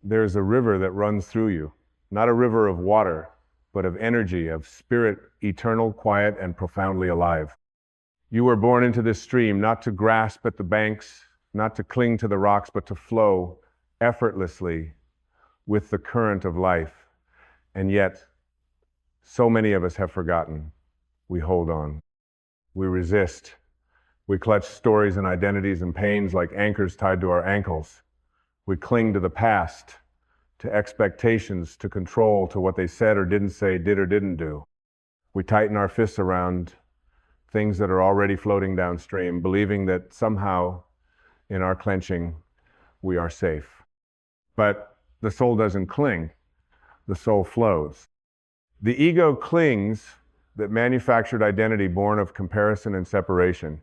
there's a river that runs through you, not a river of water, but of energy, of spirit, eternal, quiet, and profoundly alive. You were born into this stream, not to grasp at the banks, not to cling to the rocks, but to flow effortlessly with the current of life. And yet, so many of us have forgotten. We hold on. We resist. We clutch stories and identities and pains like anchors tied to our ankles. We cling to the past, to expectations, to control, to what they said or didn't say, did or didn't do. We tighten our fists around things that are already floating downstream, believing that somehow in our clenching, we are safe. But the soul doesn't cling. The soul flows. The ego clings, that manufactured identity born of comparison and separation.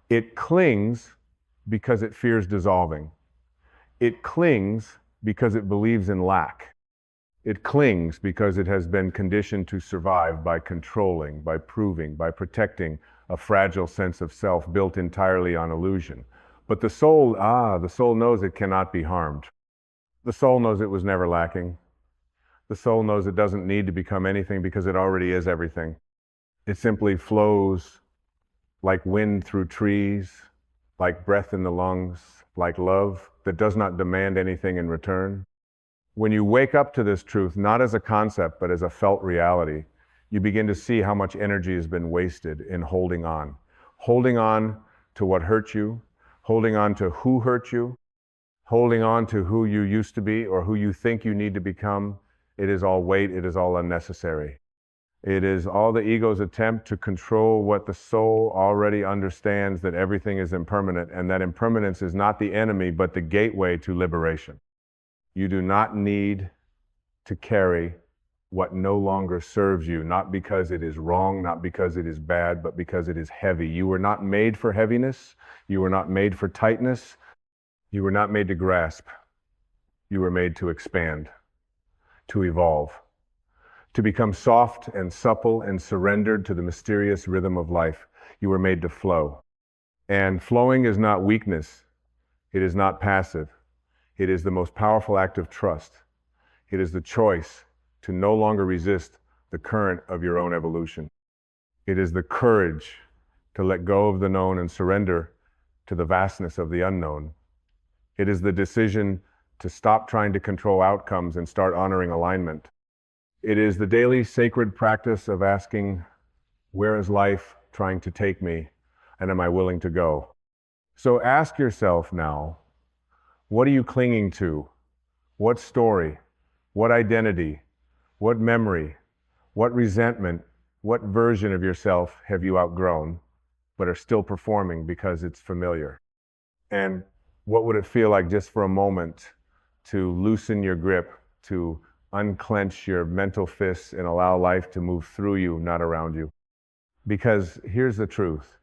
It clings because it fears dissolving. It clings because it believes in lack. It clings because it has been conditioned to survive by controlling, by proving, by protecting a fragile sense of self built entirely on illusion. But the soul knows it cannot be harmed. The soul knows it was never lacking. The soul knows it doesn't need to become anything because it already is everything. It simply flows like wind through trees, like breath in the lungs, like love that does not demand anything in return. When you wake up to this truth, not as a concept, but as a felt reality, you begin to see how much energy has been wasted in holding on to what hurt you, holding on to who hurt you, holding on to who you used to be or who you think you need to become. It is all weight, it is all unnecessary. It is all the ego's attempt to control what the soul already understands, that everything is impermanent, and that impermanence is not the enemy, but the gateway to liberation. You do not need to carry what no longer serves you, not because it is wrong, not because it is bad, but because it is heavy. You were not made for heaviness. You were not made for tightness. You were not made to grasp. You were made to expand, to evolve, to become soft and supple and surrendered to the mysterious rhythm of life. You were made to flow. And flowing is not weakness. It is not passive. It is the most powerful act of trust. It is the choice to no longer resist the current of your own evolution. It is the courage to let go of the known and surrender to the vastness of the unknown. It is the decision to stop trying to control outcomes and start honoring alignment. It is the daily sacred practice of asking, where is life trying to take me, and am I willing to go? So ask yourself now, what are you clinging to? What story? What identity? What memory? What resentment? What version of yourself have you outgrown, but are still performing because it's familiar? And what would it feel like just for a moment to loosen your grip, to unclench your mental fists and allow life to move through you, not around you? Because here's the truth.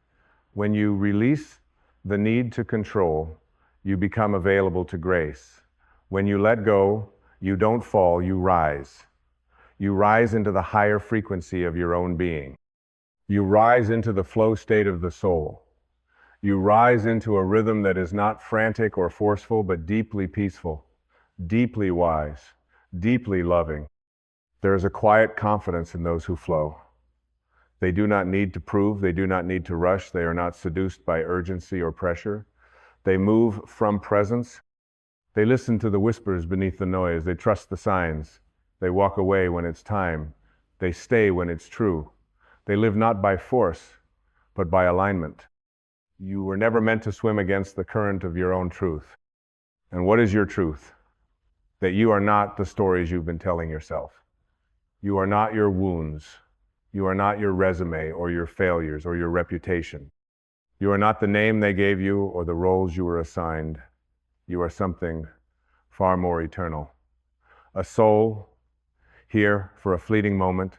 When you release the need to control, you become available to grace. When you let go, you don't fall, you rise. You rise into the higher frequency of your own being. You rise into the flow state of the soul. You rise into a rhythm that is not frantic or forceful, but deeply peaceful, deeply wise, deeply loving. There is a quiet confidence in those who flow. They do not need to prove, they do not need to rush, they are not seduced by urgency or pressure. They move from presence. They listen to the whispers beneath the noise. They trust the signs. They walk away when it's time. They stay when it's true. They live not by force, but by alignment. You were never meant to swim against the current of your own truth. And what is your truth? That you are not the stories you've been telling yourself. You are not your wounds. You are not your resume or your failures or your reputation. You are not the name they gave you or the roles you were assigned. You are something far more eternal. A soul here for a fleeting moment,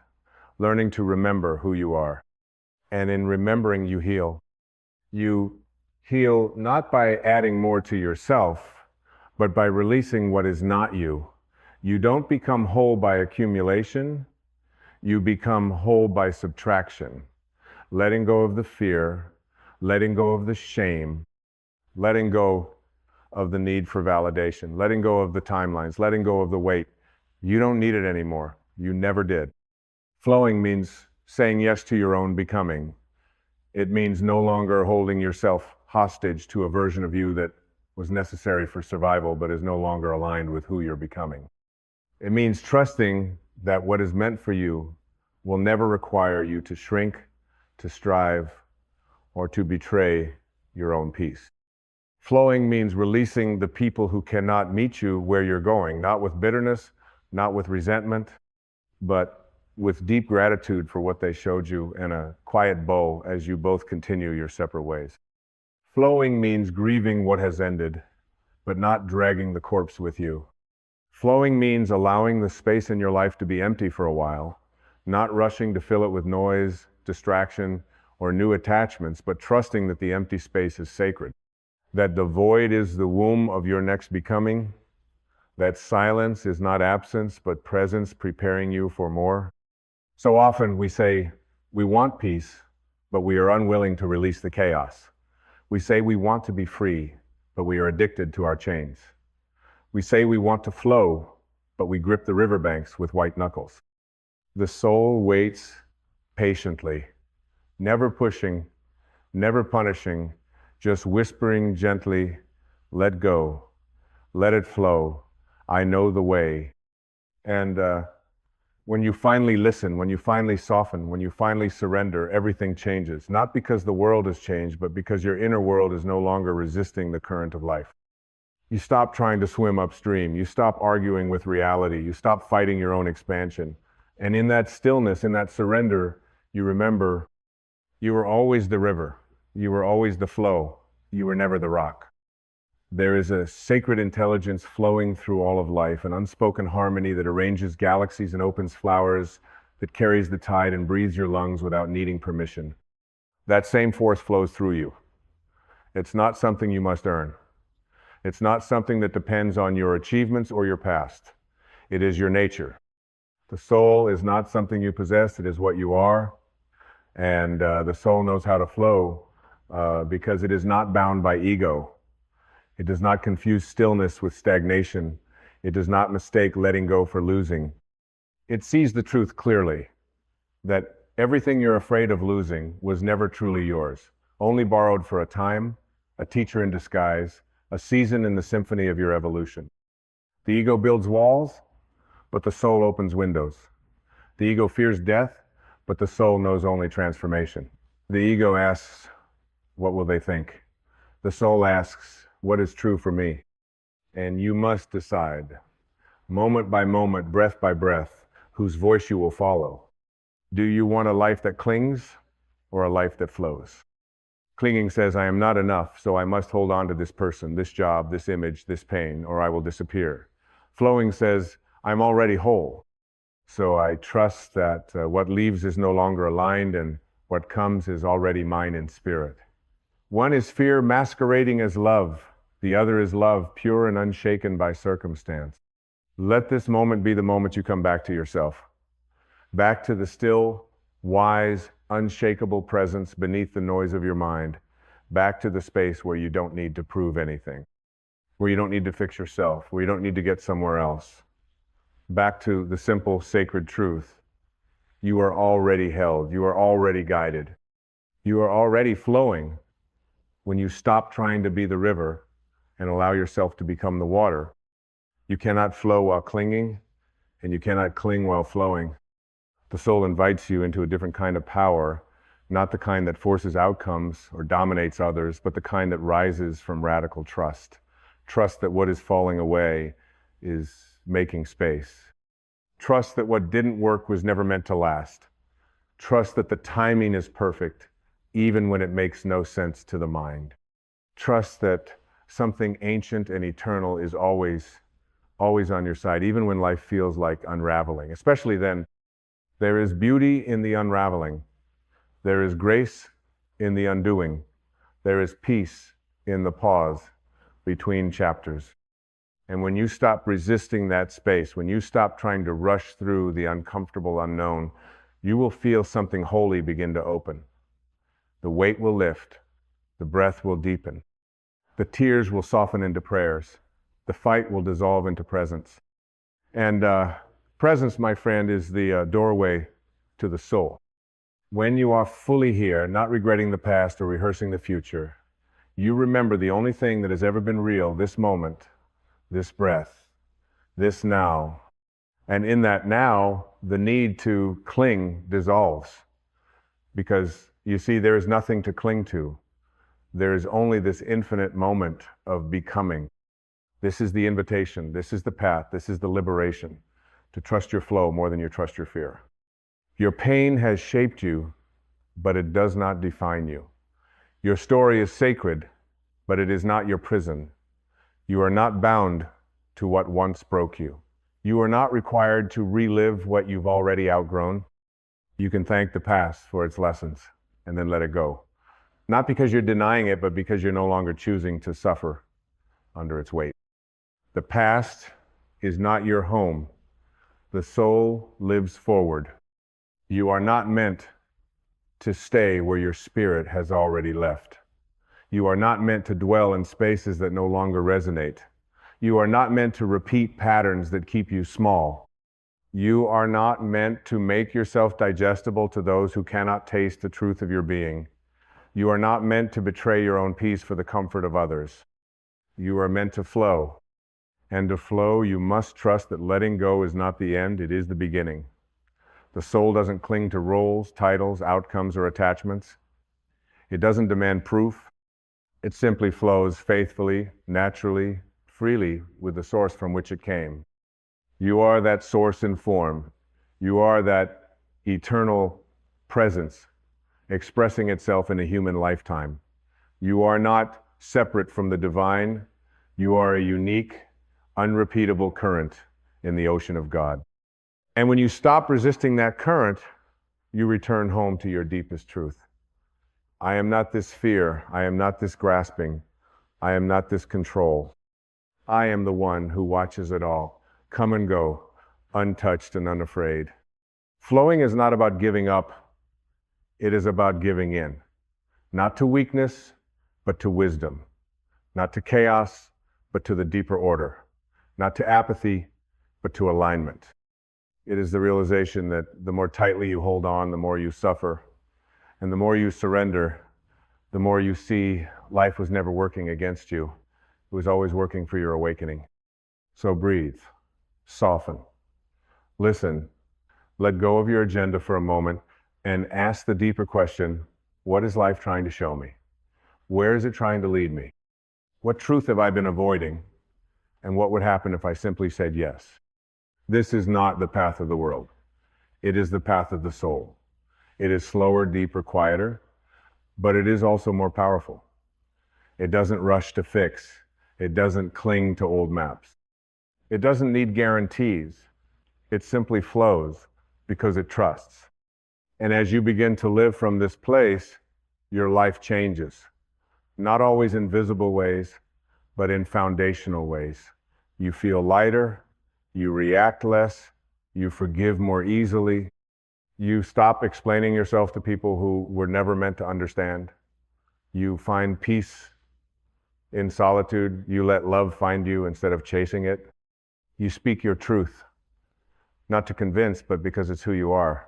learning to remember who you are. And in remembering, you heal. You heal not by adding more to yourself, but by releasing what is not you. You don't become whole by accumulation. You become whole by subtraction. Letting go of the fear, letting go of the shame, letting go of the need for validation, letting go of the timelines, letting go of the weight. You don't need it anymore. You never did. Flowing means saying yes to your own becoming. It means no longer holding yourself hostage to a version of you that was necessary for survival but is no longer aligned with who you're becoming. It means trusting that what is meant for you will never require you to shrink, to strive, or to betray your own peace. Flowing means releasing the people who cannot meet you where you're going, not with bitterness, not with resentment, but with deep gratitude for what they showed you and a quiet bow as you both continue your separate ways. Flowing means grieving what has ended, but not dragging the corpse with you. Flowing means allowing the space in your life to be empty for a while, not rushing to fill it with noise, distraction, or new attachments, but trusting that the empty space is sacred, that the void is the womb of your next becoming, that silence is not absence, but presence preparing you for more. So often we say we want peace, but we are unwilling to release the chaos. We say we want to be free, but we are addicted to our chains. We say we want to flow, but we grip the riverbanks with white knuckles. The soul waits patiently, never pushing, never punishing, just whispering gently, let go, let it flow, I know the way. And when you finally listen, when you finally soften, when you finally surrender, everything changes. Not because the world has changed, but because your inner world is no longer resisting the current of life. You stop trying to swim upstream. You stop arguing with reality. You stop fighting your own expansion. And in that stillness, in that surrender, you remember you were always the river. You were always the flow. You were never the rock. There is a sacred intelligence flowing through all of life, an unspoken harmony that arranges galaxies and opens flowers, that carries the tide and breathes your lungs without needing permission. That same force flows through you. It's not something you must earn. It's not something that depends on your achievements or your past. It is your nature. The soul is not something you possess, it is what you are. And the soul knows how to flow because it is not bound by ego. It does not confuse stillness with stagnation. It does not mistake letting go for losing. It sees the truth clearly, that everything you're afraid of losing was never truly yours, only borrowed for a time, a teacher in disguise, a season in the symphony of your evolution. The ego builds walls, but the soul opens windows. The ego fears death, but the soul knows only transformation. The ego asks, what will they think? The soul asks, what is true for me? And you must decide, moment by moment, breath by breath, whose voice you will follow. Do you want a life that clings or a life that flows? Clinging says, I am not enough, so I must hold on to this person, this job, this image, this pain, or I will disappear. Flowing says, I'm already whole, so I trust that what leaves is no longer aligned and what comes is already mine in spirit. One is fear masquerading as love. The other is love, pure and unshaken by circumstance. Let this moment be the moment you come back to yourself. Back to the still, wise, unshakable presence beneath the noise of your mind. Back to the space where you don't need to prove anything. Where you don't need to fix yourself. Where you don't need to get somewhere else. Back to the simple, sacred truth. You are already held. You are already guided. You are already flowing when you stop trying to be the river and allow yourself to become the water. You cannot flow while clinging, and you cannot cling while flowing. The soul invites you into a different kind of power, not the kind that forces outcomes or dominates others, but the kind that rises from radical trust. Trust that what is falling away is making space. Trust that what didn't work was never meant to last. Trust that the timing is perfect, even when it makes no sense to the mind. Trust that something ancient and eternal is always on your side, even when life feels like unraveling. Especially then, there is beauty in the unraveling. There is grace in the undoing. There is peace in the pause between chapters. And when you stop resisting that space, when you stop trying to rush through the uncomfortable unknown, you will feel something holy begin to open. The weight will lift. The breath will deepen. The tears will soften into prayers. The fight will dissolve into presence. And presence, my friend, is the doorway to the soul. When you are fully here, not regretting the past or rehearsing the future, you remember the only thing that has ever been real, this moment, this breath, this now. And in that now, the need to cling dissolves. Because you see, there is nothing to cling to. There is only this infinite moment of becoming. This is the invitation. This is the path. This is the liberation. To trust your flow more than you trust your fear. Your pain has shaped you, but it does not define you. Your story is sacred, but it is not your prison. You are not bound to what once broke you. You are not required to relive what you've already outgrown. You can thank the past for its lessons and then let it go. Not because you're denying it, but because you're no longer choosing to suffer under its weight. The past is not your home. The soul lives forward. You are not meant to stay where your spirit has already left. You are not meant to dwell in spaces that no longer resonate. You are not meant to repeat patterns that keep you small. You are not meant to make yourself digestible to those who cannot taste the truth of your being. You are not meant to betray your own peace for the comfort of others. You are meant to flow. And to flow, you must trust that letting go is not the end, it is the beginning. The soul doesn't cling to roles, titles, outcomes, or attachments. It doesn't demand proof. It simply flows faithfully, naturally, freely with the source from which it came. You are that source in form. You are that eternal presence expressing itself in a human lifetime. You are not separate from the divine. You are a unique, unrepeatable current in the ocean of God. And when you stop resisting that current, you return home to your deepest truth. I am not this fear. I am not this grasping. I am not this control. I am the one who watches it all come and go, untouched and unafraid. Flowing is not about giving up. It is about giving in. Not to weakness, but to wisdom. Not to chaos, but to the deeper order. Not to apathy, but to alignment. It is the realization that the more tightly you hold on, the more you suffer. And the more you surrender, the more you see life was never working against you. It was always working for your awakening. So breathe, soften, listen, let go of your agenda for a moment and ask the deeper question, what is life trying to show me? Where is it trying to lead me? What truth have I been avoiding? And what would happen if I simply said yes? This is not the path of the world. It is the path of the soul. It is slower, deeper, quieter, but it is also more powerful. It doesn't rush to fix. It doesn't cling to old maps. It doesn't need guarantees. It simply flows because it trusts. And as you begin to live from this place, your life changes. Not always in visible ways, but in foundational ways. You feel lighter, you react less, you forgive more easily, you stop explaining yourself to people who were never meant to understand. You find peace in solitude. You let love find you instead of chasing it. You speak your truth, not to convince, but because it's who you are.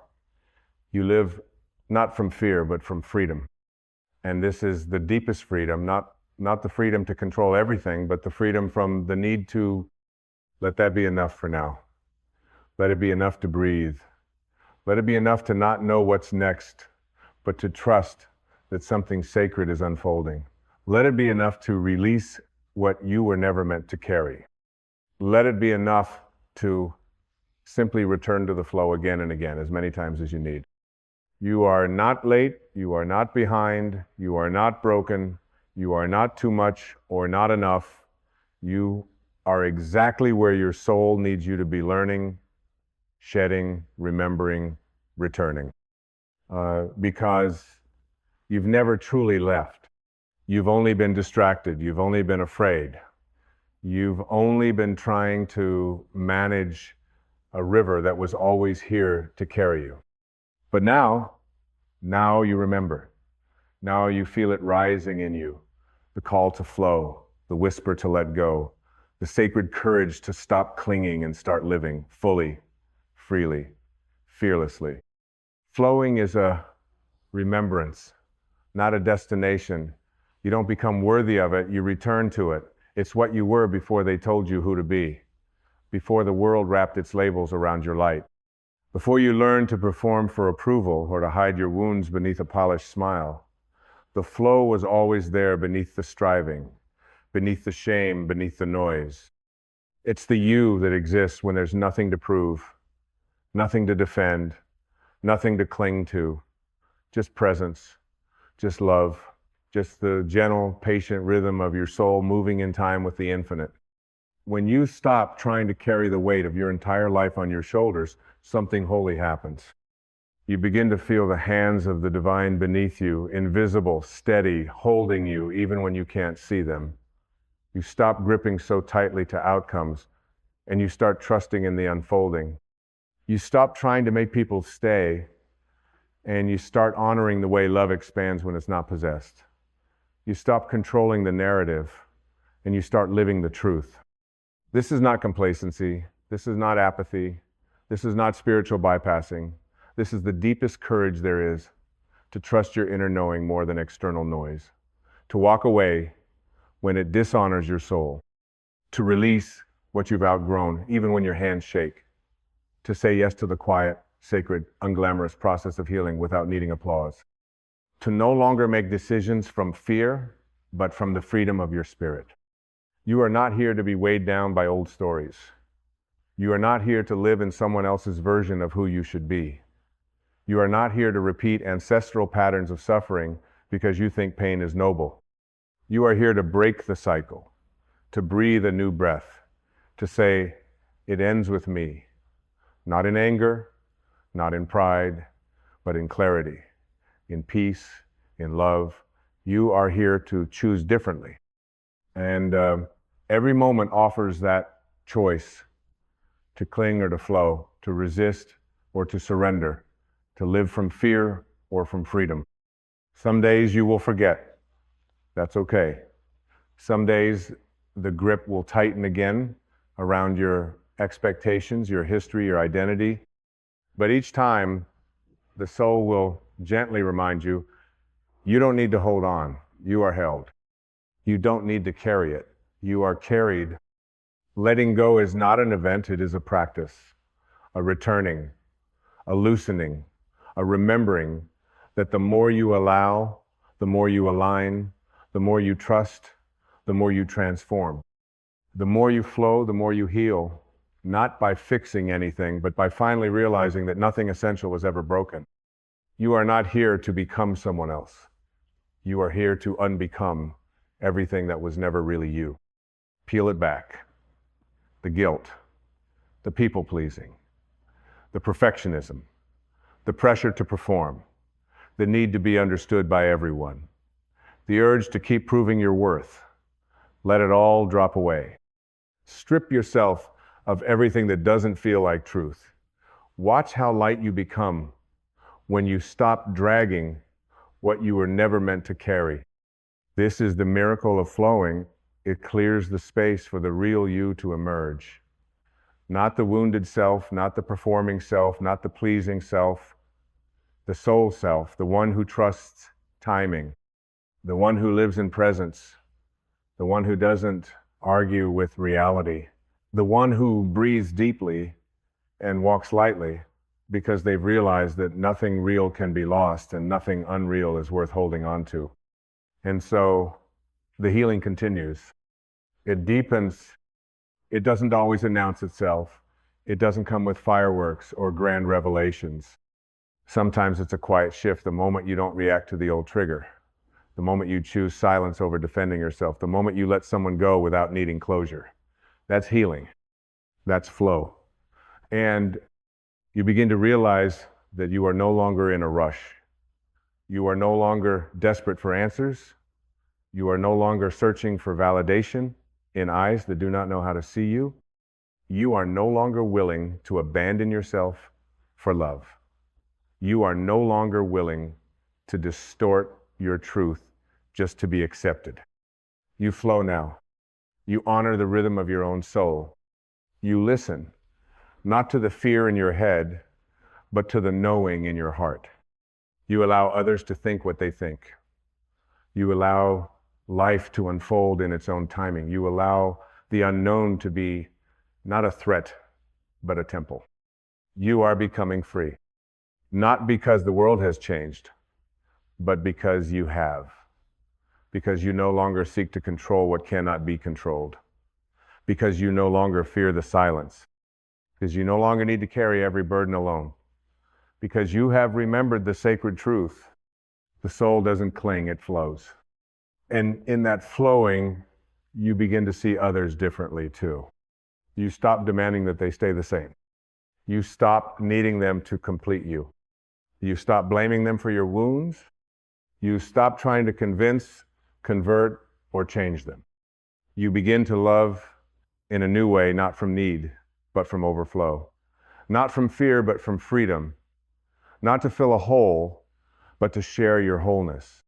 You live not from fear, but from freedom. And this is the deepest freedom, not the freedom to control everything, but the freedom from the need to let that be enough for now. Let it be enough to breathe. Let it be enough to not know what's next, but to trust that something sacred is unfolding. Let it be enough to release what you were never meant to carry. Let it be enough to simply return to the flow again and again, as many times as you need. You are not late, you are not behind, you are not broken, you are not too much or not enough. You are exactly where your soul needs you to be learning, shedding, remembering, returning. Because you've never truly left. You've only been distracted. You've only been afraid. You've only been trying to manage a river that was always here to carry you. But now you remember. Now you feel it rising in you, the call to flow, the whisper to let go, the sacred courage to stop clinging and start living fully, freely, fearlessly. Flowing is a remembrance, not a destination. You don't become worthy of it, you return to it. It's what you were before they told you who to be, before the world wrapped its labels around your light. Before you learned to perform for approval or to hide your wounds beneath a polished smile, the flow was always there beneath the striving, beneath the shame, beneath the noise. It's the you that exists when there's nothing to prove, nothing to defend, nothing to cling to, just presence, just love, just the gentle, patient rhythm of your soul moving in time with the infinite. When you stop trying to carry the weight of your entire life on your shoulders, something holy happens. You begin to feel the hands of the divine beneath you, invisible, steady, holding you even when you can't see them. You stop gripping so tightly to outcomes, and you start trusting in the unfolding. You stop trying to make people stay, and you start honoring the way love expands when it's not possessed. You stop controlling the narrative, and you start living the truth. This is not complacency. This is not apathy. This is not spiritual bypassing. This is the deepest courage there is, to trust your inner knowing more than external noise, to walk away when it dishonors your soul, to release what you've outgrown, even when your hands shake, to say yes to the quiet, sacred, unglamorous process of healing without needing applause, to no longer make decisions from fear, but from the freedom of your spirit. You are not here to be weighed down by old stories. You are not here to live in someone else's version of who you should be. You are not here to repeat ancestral patterns of suffering because you think pain is noble. You are here to break the cycle, to breathe a new breath, to say, it ends with me, not in anger, not in pride, but in clarity, in peace, in love. You are here to choose differently. And every moment offers that choice to cling or to flow, to resist or to surrender, to live from fear or from freedom. Some days you will forget. That's okay. Some days the grip will tighten again around your expectations, your history, your identity. But each time, the soul will gently remind you, you don't need to hold on. You are held. You don't need to carry it. You are carried. Letting go is not an event, it is a practice, a returning, a loosening, a remembering that the more you allow, the more you align, the more you trust, the more you transform. The more you flow, the more you heal, not by fixing anything, but by finally realizing that nothing essential was ever broken. You are not here to become someone else. You are here to unbecome everything that was never really you. Peel it back. The guilt, the people-pleasing, the perfectionism, the pressure to perform, the need to be understood by everyone, the urge to keep proving your worth. Let it all drop away. Strip yourself of everything that doesn't feel like truth. Watch how light you become when you stop dragging what you were never meant to carry. This is the miracle of flowing. It clears the space for the real you to emerge. Not the wounded self, not the performing self, not the pleasing self, the soul self, the one who trusts timing, the one who lives in presence, the one who doesn't argue with reality, the one who breathes deeply and walks lightly because they've realized that nothing real can be lost and nothing unreal is worth holding on to. And so the healing continues. It deepens. It doesn't always announce itself. It doesn't come with fireworks or grand revelations. Sometimes it's a quiet shift, the moment you don't react to the old trigger, the moment you choose silence over defending yourself, the moment you let someone go without needing closure. That's healing. That's flow. And you begin to realize that you are no longer in a rush. You are no longer desperate for answers. You are no longer searching for validation in eyes that do not know how to see you. You are no longer willing to abandon yourself for love. You are no longer willing to distort your truth just to be accepted. You flow now. You honor the rhythm of your own soul. You listen, not to the fear in your head, but to the knowing in your heart. You allow others to think what they think. You allow life to unfold in its own timing. You allow the unknown to be not a threat, but a temple. You are becoming free, not because the world has changed, but because you have. Because you no longer seek to control what cannot be controlled. Because you no longer fear the silence. Because you no longer need to carry every burden alone. Because you have remembered the sacred truth. The soul doesn't cling, it flows. And in that flowing, you begin to see others differently too. You stop demanding that they stay the same. You stop needing them to complete you. You stop blaming them for your wounds. You stop trying to convince, convert, or change them. You begin to love in a new way, not from need, but from overflow. Not from fear, but from freedom. Not to fill a hole, but to share your wholeness.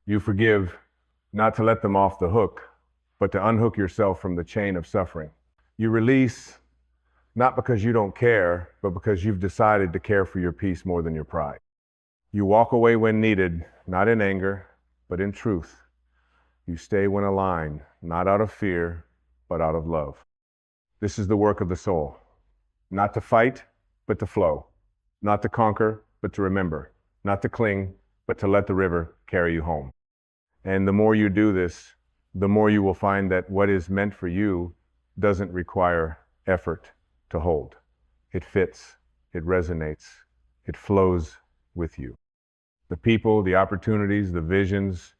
You forgive, not to let them off the hook, but to unhook yourself from the chain of suffering. You release, not because you don't care, but because you've decided to care for your peace more than your pride. You walk away when needed, not in anger, but in truth. You stay when aligned, not out of fear, but out of love. This is the work of the soul. Not to fight, but to flow. Not to conquer, but to remember. Not to cling, but to let the river carry you home. And the more you do this, the more you will find that what is meant for you doesn't require effort to hold. It fits, it resonates, it flows with you. The people, the opportunities, the visions,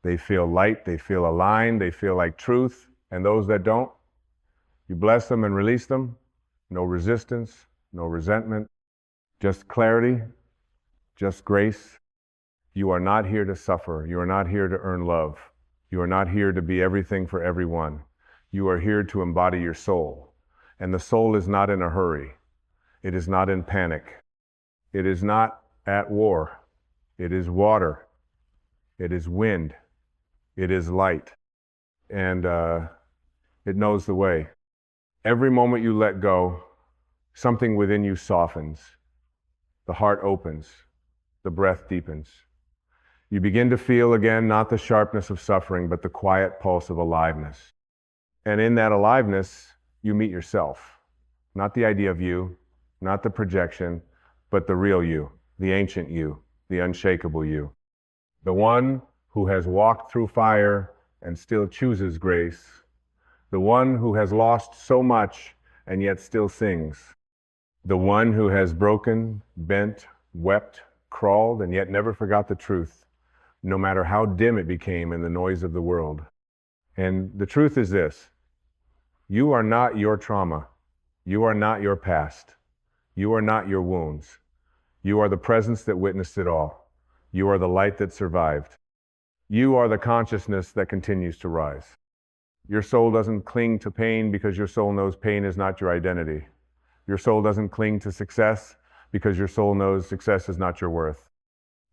they feel light, they feel aligned, they feel like truth. And those that don't, you bless them and release them. No resistance, no resentment, just clarity, just grace. You are not here to suffer. You are not here to earn love. You are not here to be everything for everyone. You are here to embody your soul. And the soul is not in a hurry. It is not in panic. It is not at war. It is water. It is wind. It is light. And it knows the way. Every moment you let go, something within you softens. The heart opens. The breath deepens. You begin to feel again not the sharpness of suffering, but the quiet pulse of aliveness. And in that aliveness, you meet yourself. Not the idea of you, not the projection, but the real you, the ancient you, the unshakable you. The one who has walked through fire and still chooses grace. The one who has lost so much and yet still sings. The one who has broken, bent, wept, crawled, and yet never forgot the truth, no matter how dim it became in the noise of the world. And the truth is this: you are not your trauma. You are not your past. You are not your wounds. You are the presence that witnessed it all. You are the light that survived. You are the consciousness that continues to rise. Your soul doesn't cling to pain because your soul knows pain is not your identity. Your soul doesn't cling to success because your soul knows success is not your worth.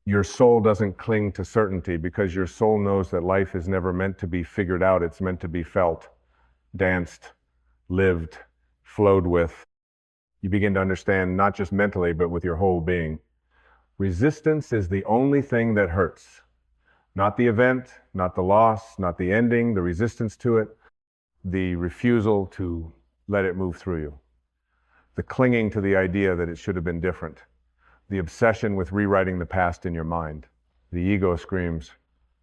Your soul doesn't cling to certainty because your soul knows that life is never meant to be figured out. It's meant to be felt, danced, lived, flowed with. You begin to understand, not just mentally, but with your whole being. Resistance is the only thing that hurts. Not the event, not the loss, not the ending, the resistance to it, the refusal to let it move through you. The clinging to the idea that it should have been different. The obsession with rewriting the past in your mind. The ego screams,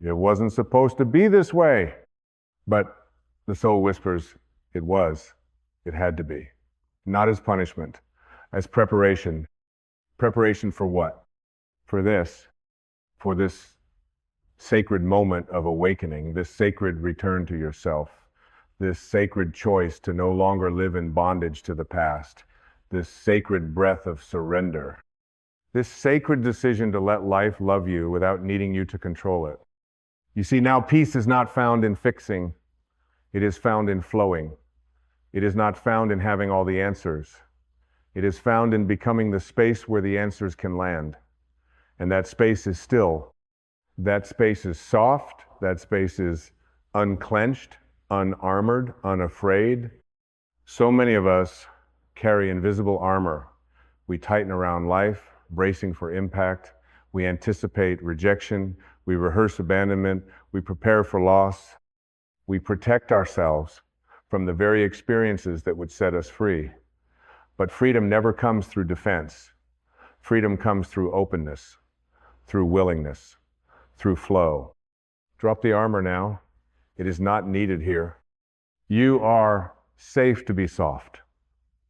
it wasn't supposed to be this way. But the soul whispers, it was. It had to be. Not as punishment, as preparation. Preparation for what? For this sacred moment of awakening, this sacred return to yourself, this sacred choice to no longer live in bondage to the past, this sacred breath of surrender, this sacred decision to let life love you without needing you to control it. You see, now peace is not found in fixing, it is found in flowing. It is not found in having all the answers. It is found in becoming the space where the answers can land. And that space is still. That space is soft. That space is unclenched, unarmored, unafraid. So many of us carry invisible armor. We tighten around life, bracing for impact. We anticipate rejection. We rehearse abandonment. We prepare for loss. We protect ourselves from the very experiences that would set us free. But freedom never comes through defense. Freedom comes through openness, through willingness, through flow. Drop the armor now. It is not needed here. You are safe to be soft.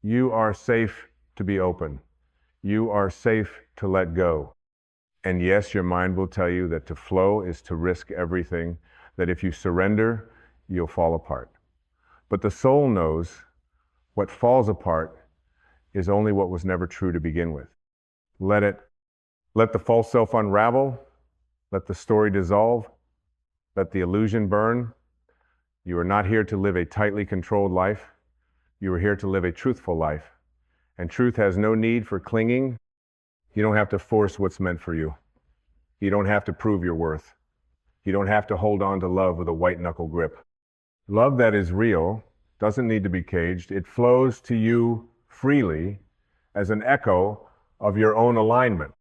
You are safe to be open. You are safe to let go. And yes, your mind will tell you that to flow is to risk everything, that if you surrender, you'll fall apart. But the soul knows what falls apart is only what was never true to begin with. Let the false self unravel, let the story dissolve, let the illusion burn. You are not here to live a tightly controlled life. You are here to live a truthful life. And truth has no need for clinging. You don't have to force what's meant for you. You don't have to prove your worth. You don't have to hold on to love with a white knuckle grip. Love that is real doesn't need to be caged. It flows to you freely as an echo of your own alignment.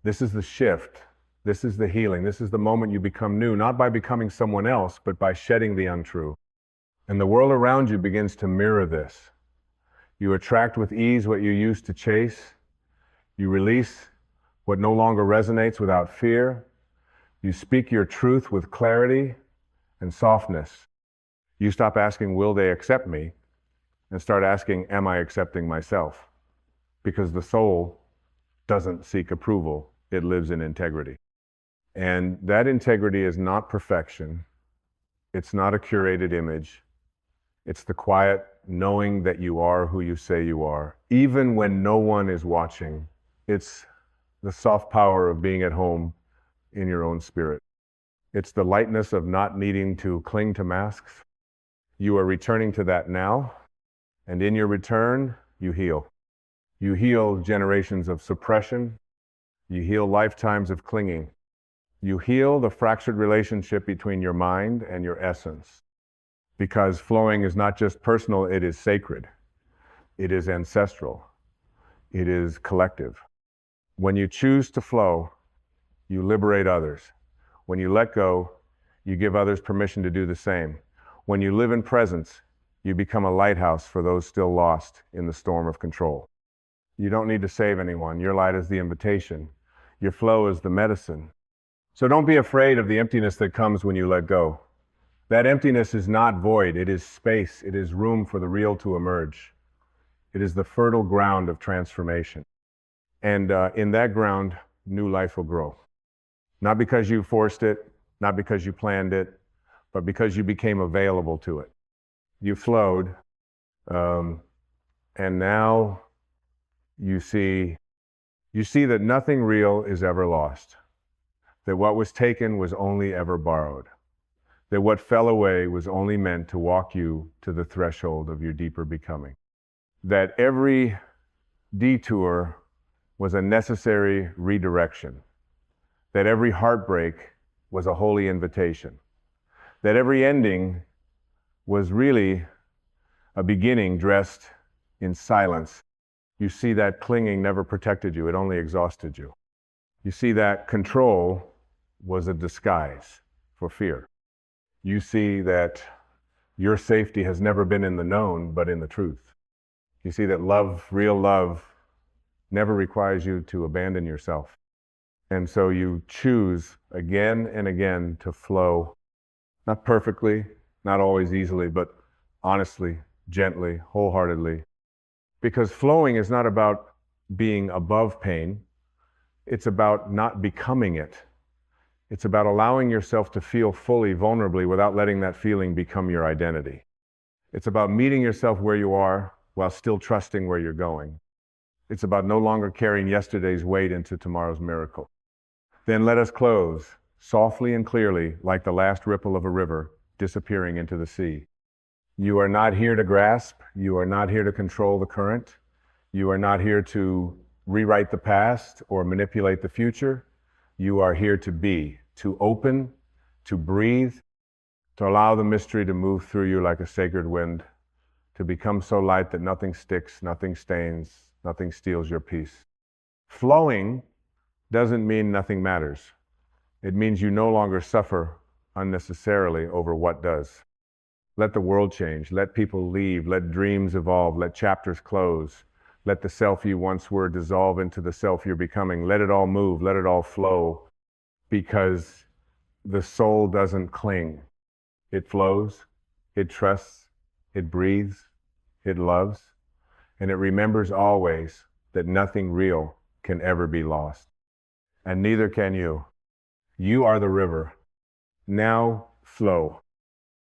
This is the shift. This is the healing. This is the moment you become new, not by becoming someone else, but by shedding the untrue. And the world around you begins to mirror this. You attract with ease what you used to chase. You release what no longer resonates without fear. You speak your truth with clarity and softness. You stop asking, will they accept me? And start asking, am I accepting myself? Because the soul doesn't seek approval. It lives in integrity. And that integrity is not perfection. It's not a curated image. It's the quiet knowing that you are who you say you are, even when no one is watching. It's the soft power of being at home in your own spirit. It's the lightness of not needing to cling to masks. You are returning to that now, and in your return, you heal. You heal generations of suppression. You heal lifetimes of clinging. You heal the fractured relationship between your mind and your essence. Because flowing is not just personal, it is sacred. It is ancestral. It is collective. When you choose to flow, you liberate others. When you let go, you give others permission to do the same. When you live in presence, you become a lighthouse for those still lost in the storm of control. You don't need to save anyone. Your light is the invitation. Your flow is the medicine. So don't be afraid of the emptiness that comes when you let go. That emptiness is not void. It is space. It is room for the real to emerge. It is the fertile ground of transformation. And in that ground, new life will grow. Not because you forced it, not because you planned it, but because you became available to it. You flowed, and now you see that nothing real is ever lost, that what was taken was only ever borrowed, that what fell away was only meant to walk you to the threshold of your deeper becoming, that every detour was a necessary redirection, that every heartbreak was a holy invitation, that every ending was really a beginning dressed in silence. You see that clinging never protected you, it only exhausted you. You see that control was a disguise for fear. You see that your safety has never been in the known, but in the truth. You see that love, real love, never requires you to abandon yourself. And so you choose again and again to flow, not perfectly, not always easily, but honestly, gently, wholeheartedly. Because flowing is not about being above pain. It's about not becoming it. It's about allowing yourself to feel fully, vulnerably, without letting that feeling become your identity. It's about meeting yourself where you are while still trusting where you're going. It's about no longer carrying yesterday's weight into tomorrow's miracle. Then let us close, softly and clearly, like the last ripple of a river disappearing into the sea. You are not here to grasp. You are not here to control the current. You are not here to rewrite the past or manipulate the future. You are here to be, to open, to breathe, To allow the mystery to move through you like a sacred wind, to become so light that nothing sticks, nothing stains, nothing steals your peace. Flowing doesn't mean nothing matters. It means you no longer suffer unnecessarily over what does. Let the world change, let people leave, let dreams evolve, let chapters close, let the self you once were dissolve into the self you're becoming. Let it all move, let it all flow, because the soul doesn't cling. It flows, it trusts, it breathes, it loves, and it remembers always that nothing real can ever be lost. And neither can you. You are the river. Now flow.